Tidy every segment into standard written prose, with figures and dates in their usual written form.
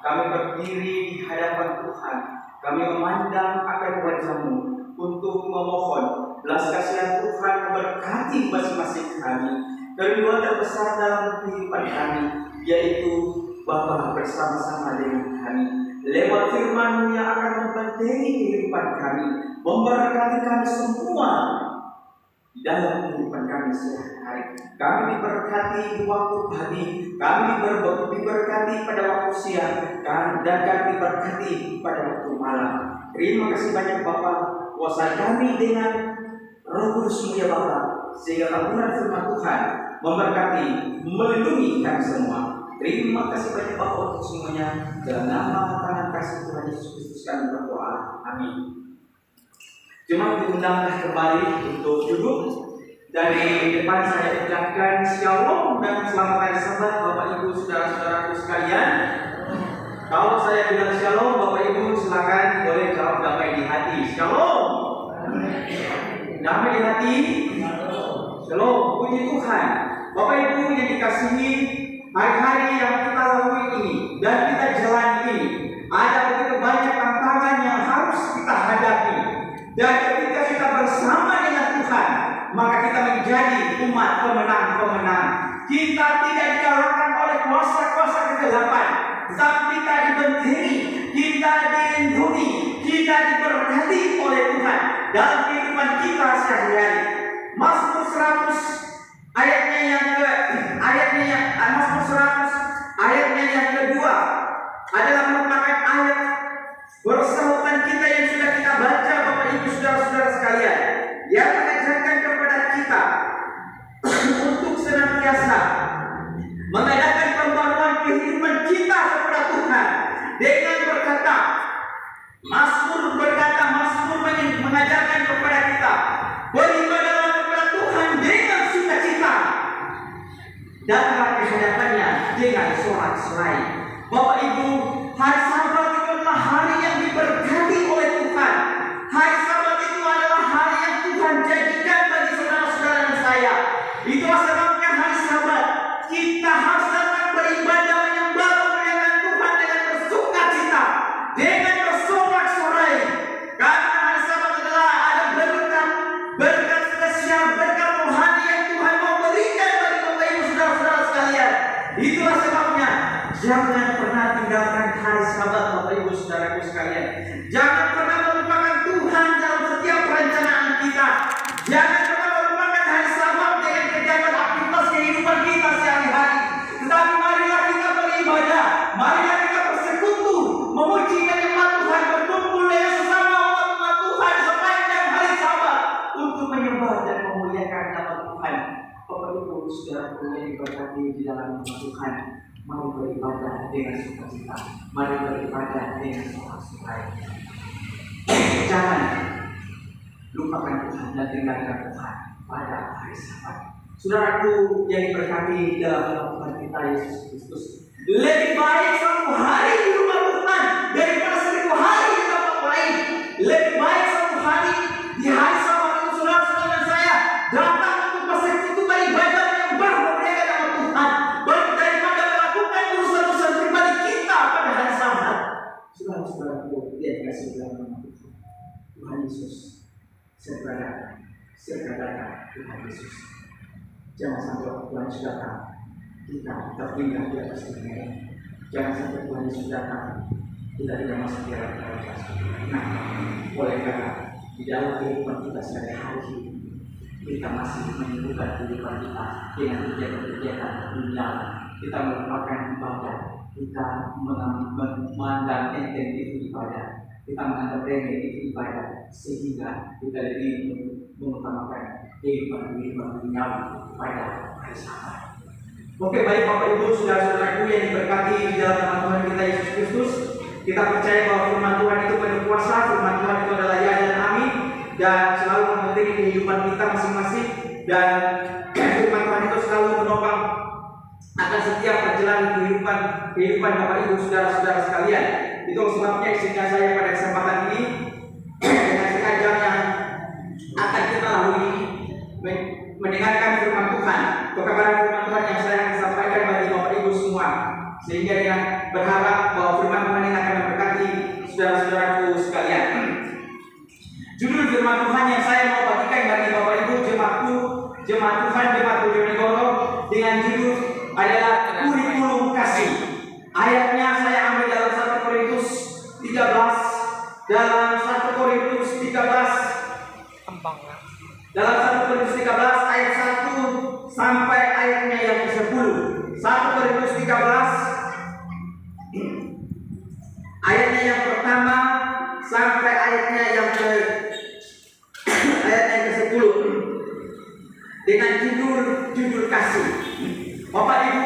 kami berdiri di hadapan Tuhan. Kami memandang akan wajah-Mu untuk memohon belas kasihan Tuhan memberkati masing-masing kami. Kedua terbesar dalam kehidupan kami, yaitu Bapa bersama-sama dengan kami. Lewat firman-Mu yang akan membentengi kehidupan kami, memberkati kami semua di dalam kehidupan kami sehari-hari. Kami diberkati di waktu pagi, kami diberkati pada waktu siang, dan kami diberkati pada waktu malam. Terima kasih banyak Bapa, kuasa kami dengan Roh Kudus-Mu ya Bapa, sehingga kebenaran firman Tuhan memberkati, melindungi kami semua. Terima kasih banyak Bapa untuk semuanya. Dalam nama tangan kasih Tuhan Yesus Kristus kami berdoa. Amin. Cuma diundanglah kembali untuk duduk. Dari depan saya ucapkan Shalom dan selamat hari Sabat Bapak Ibu saudara-saudaraku sekalian. Kalau saya bilang Shalom, Bapak Ibu silakan boleh jawab damai di hati. Shalom. Damai di hati. Shalom. Puji Tuhan. Bapak Ibu yang dikasihi, hari-hari yang kita lalui ini dan kita jalani ini, ada begitu banyak tantangan yang harus kita hadapi. Dan ketika kita bersama dengan Tuhan, maka kita menjadi umat pemenang-pemenang. Kita tidak dikalahkan oleh kuasa-kuasa kegelapan, tetapi kita dibentengi, kita dilindungi, kita diberkati oleh Tuhan dalam kehidupan kita sehari-hari. Mazmur 100 Mazmur 100 ayatnya yang kedua adalah merupakan ayat bersahutan kita yang sudah kita baca Bapak Ibu saudara-saudara sekalian, yang mengajarkan kepada kita untuk senantiasa mengadakan pembaruan kehidupan kita kepada Tuhan dengan berkata, Mazmur mengajarkan kepada kita beribadahlah kepada Tuhan dengan sukacita, datanglah ke hadapannya dengan sorak-sorai. Bapak Ibu, hari Sabat itu adalah hari yang diberkati oleh Tuhan. Hari Sabat itu adalah hari yang Tuhan jadikan bagi saudara-saudara dan saya. Itulah sebabnya hari Sabat kita harus datang beribadah menyembah memuliakan Tuhan dengan bersukacita, dengan bersorak-sorai. Karena hari Sabat adalah ada berkat spesial, berkat rohani yang Tuhan mau berikan bagi Bapak Ibu saudara-saudara sekalian. Itulah sebabnya jangan pernah tinggalkan hari Sabat Bapak Ibu saudaraku sekalian. Jangan pernah melupakan Tuhan dalam setiap perencanaan kita. Jangan pernah melupakan hari Sabat dengan kegiatan aktivitas kehidupan kita sehari-hari. Tetapi marilah kita beribadah, marilah kita bersekutu, memuji dan menyembah Tuhan, berkumpul dengan sesama umat Tuhan sepanjang hari Sabat untuk menyembah dan memuliakan nama Tuhan. Bapak Ibu saudaraku yang diberkati di dalam nama Tuhan, mari beribadah dengan sukacita, mari beribadah dengan sorak-sorai. Jangan lupakan Tuhan dan tinggalkan Tuhan pada hari Sabat. Saudaraku yang diberkati dalam nama Tuhan kita Yesus Kristus, lebih baik satu hari di rumah Tuhan daripada 1000 hari di tempat lain. Lebih baik satu hari di hari Sabat itu saudara-saudara saya datang untuk bersekutu beribadah menyembah memuliakan nama Tuhan, daripada melakukan urusan-urusan pribadi kita pada hari Sabat. Saudara-saudaraku yang dikasihi dalam nama Tuhan, Tuhan Yesus segera datang Tuhan Yesus. Jangan sampai waktu Tuhan sudah datang kita tertinggal di atas dunia ini. Jangan sampai Tuhan Yesus datang kita tidak masuk di dalam kerajaan. Nah, oleh karena di dalam kehidupan kita sehari-hari kita masih menyibukkan kehidupan kita dengan kegiatan dunia. Kita melupakan ibadah, kita memandang enteng itu ibadah, kita menganggap remeh itu ibadah, sehingga kita lebih mengutamakan kehidupan dunia pada hari Sabat. Oke, baik Bapak Ibu saudara-saudaraku yang diberkati di dalam nama Tuhan kita Yesus Kristus, kita percaya bahwa firman Tuhan itu penuh kuasa, firman Tuhan itu adalah ya dan amin, dan selalu mementing kehidupan kita masing-masing, dan firman Tuhan itu selalu menopang akan setiap perjalanan kehidupan Bapak Ibu saudara-saudara sekalian. Itu sebabnya izinkan saya pada kesempatan ini dengan sengaja yang akan kita lalui mendengarkan firman Tuhan, kebenaran firman Tuhan yang saya akan sampaikan bagi Bapak Ibu semua. Sehingga dengan berharap bahwa firman Tuhan ini akan memberkati saudara-saudaraku sekalian. Judul firman Tuhan yang saya mau bagikan bagi Bapak Ibu jemaat Tuhan, jemaat Bojonegoro, dengan judul adalah kurikulum kasih. Ayatnya saya ambil dalam 1 Korintus 13, dalam 1 Korintus 13 ayat 1 sampai ayatnya yang ke-10. 1 Korintus 13 ayatnya yang pertama sampai ayatnya yang ke-10 dengan judul kasih. Bapak Ibu,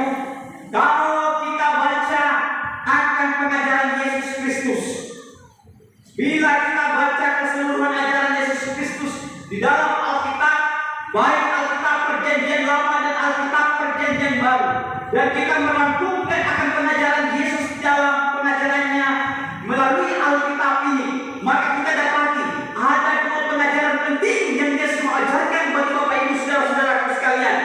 kalau kita baca akan pengajaran Yesus Kristus, bila kita baca keseluruhan ajaran Yesus Kristus di dalam Alkitab, baik Alkitab Perjanjian Lama dan Alkitab Perjanjian Baru, dan kita merangkumkan akan pengajaran Yesus dalam pengajarannya melalui Alkitab ini, maka kita dapati ada dua pengajaran penting yang Yesus mengajarkan bagi Bapak Ibu saudara-saudaraku sekalian.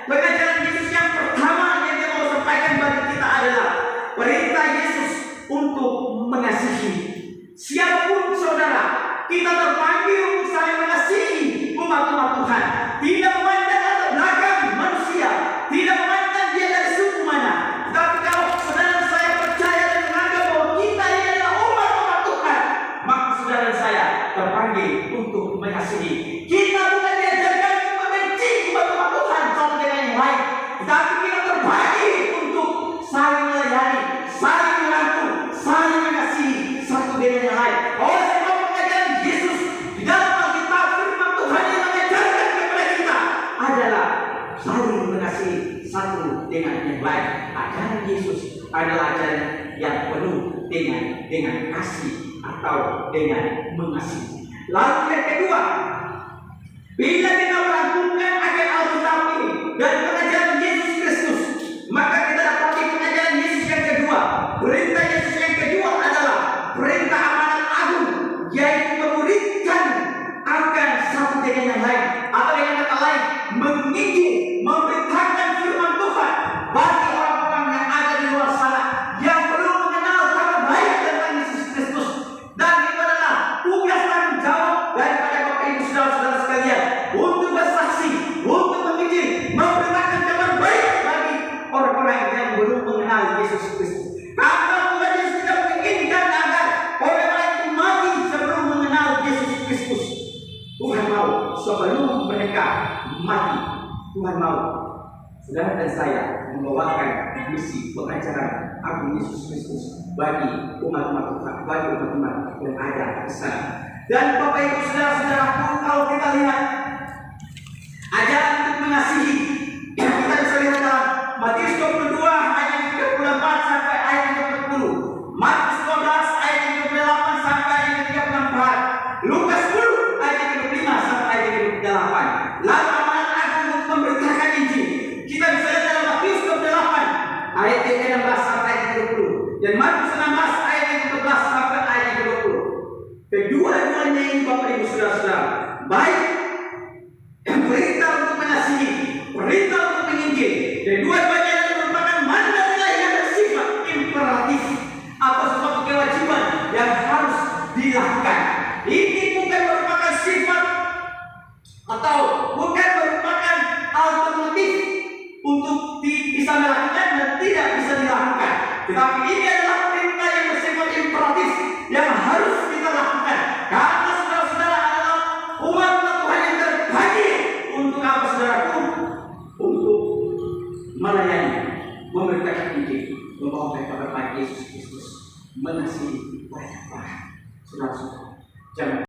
Pengajaran Yesus yang pertama yang dia mau sampaikan bagi kita adalah perintah Yesus untuk mengasihi. Siapapun saudara, kita terpanggil untuk saling mengasihi umat-umat Tuhan. Tidak memandang latar belakang manusia, tidak memandang dia dari suku mana. Tapi kalau saudara saya percaya dan menganggap bahwa kita ini adalah umat-umat Tuhan, maka saudara saya terpanggil untuk mengasihi. Kita bukan diajarkan untuk membenci umat-umat Tuhan satu dengan yang lain, tapi kita terbagi untuk saling melayani, saling merangkul, saling mengasihi satu dengan yang lain. Oleh sebab pengajaran Yesus di dalam Alkitab, firman Tuhan yang mengajarkan kepada kita adalah saling mengasihi satu dengan yang lain. Ajaran Yesus adalah ajaran yang penuh dengan kasih atau dengan mengasihi. Lalu yang kedua, bila kita merangkumkan akan Alkitab ini dan pengajaran Yesus Kristus, maka kita dapati pengajaran Yesus yang kedua. Perintah Yesus yang kedua adalah perintah amanat agung, yaitu memuridkan akan satu dengan yang lain, atau dengan kata lain, menginjil, memberitakan firman Tuhan bagi orang-orang yang ada di luar sana yang belum mengenal kabar baik tentang Yesus Kristus. Dan itu adalah tugas tanggung jawab daripada Bapak Ibu saudara-saudara sekalian untuk bersaksi, untuk menginjil, memberitakan kabar baik bagi orang-orang yang belum mengenal Yesus Kristus. Karena Tuhan Yesus tidak menginginkan agar orang-orang itu mati sebelum mengenal Yesus Kristus. Tuhan mau sebelum mereka mati, Tuhan mau saudara dan saya membawakan misi pengajaran agung Yesus Kristus bagi umat-umat Tuhan, bagi umat-umat yang ada di sana. Dan Bapak Ibu saudara-saudaraku, kalau kita lihat ajaran untuk mengasihi, kita bisa lihat dalam Matius 22 ayat yang ke-24 sampai ayat yang ke-40, Markus 12 ayat yang ke-28 sampai ayat yang ke-34, Lukas 10 ayat yang ke-25 sampai ayat yang ke-28. Lalu amanat agung untuk memberitakan Injil, kita bisa lihat dalam Matius 28 ayat yang ke-16 sampai ayat yang ke-20, dan Markus 16 ayat yang ke-11 sampai ayat yang ke-20. Kedua-duanya ini Bapak Ibu saudara-saudara, baik perintah untuk mengasihi, perintah untuk menginjil, dan dua-duanya merupakan mandat yang bersifat imperatif atau suatu kewajiban yang harus dilakukan. Ini bukan merupakan sifat atau bukan merupakan alternatif untuk bisa melakukan dan tidak bisa dilakukan, tetapi ini adalah perintah yang bersifat imperatif yang harus kita lakukan. Karena saudara-saudara adalah umat Tuhan yang terbagi untuk apa saudaraku? Untuk melayani, memberitakan Injil, membawakan kabar baik Yesus Kristus, mengasihi banyak orang. Saudara-saudara, jangan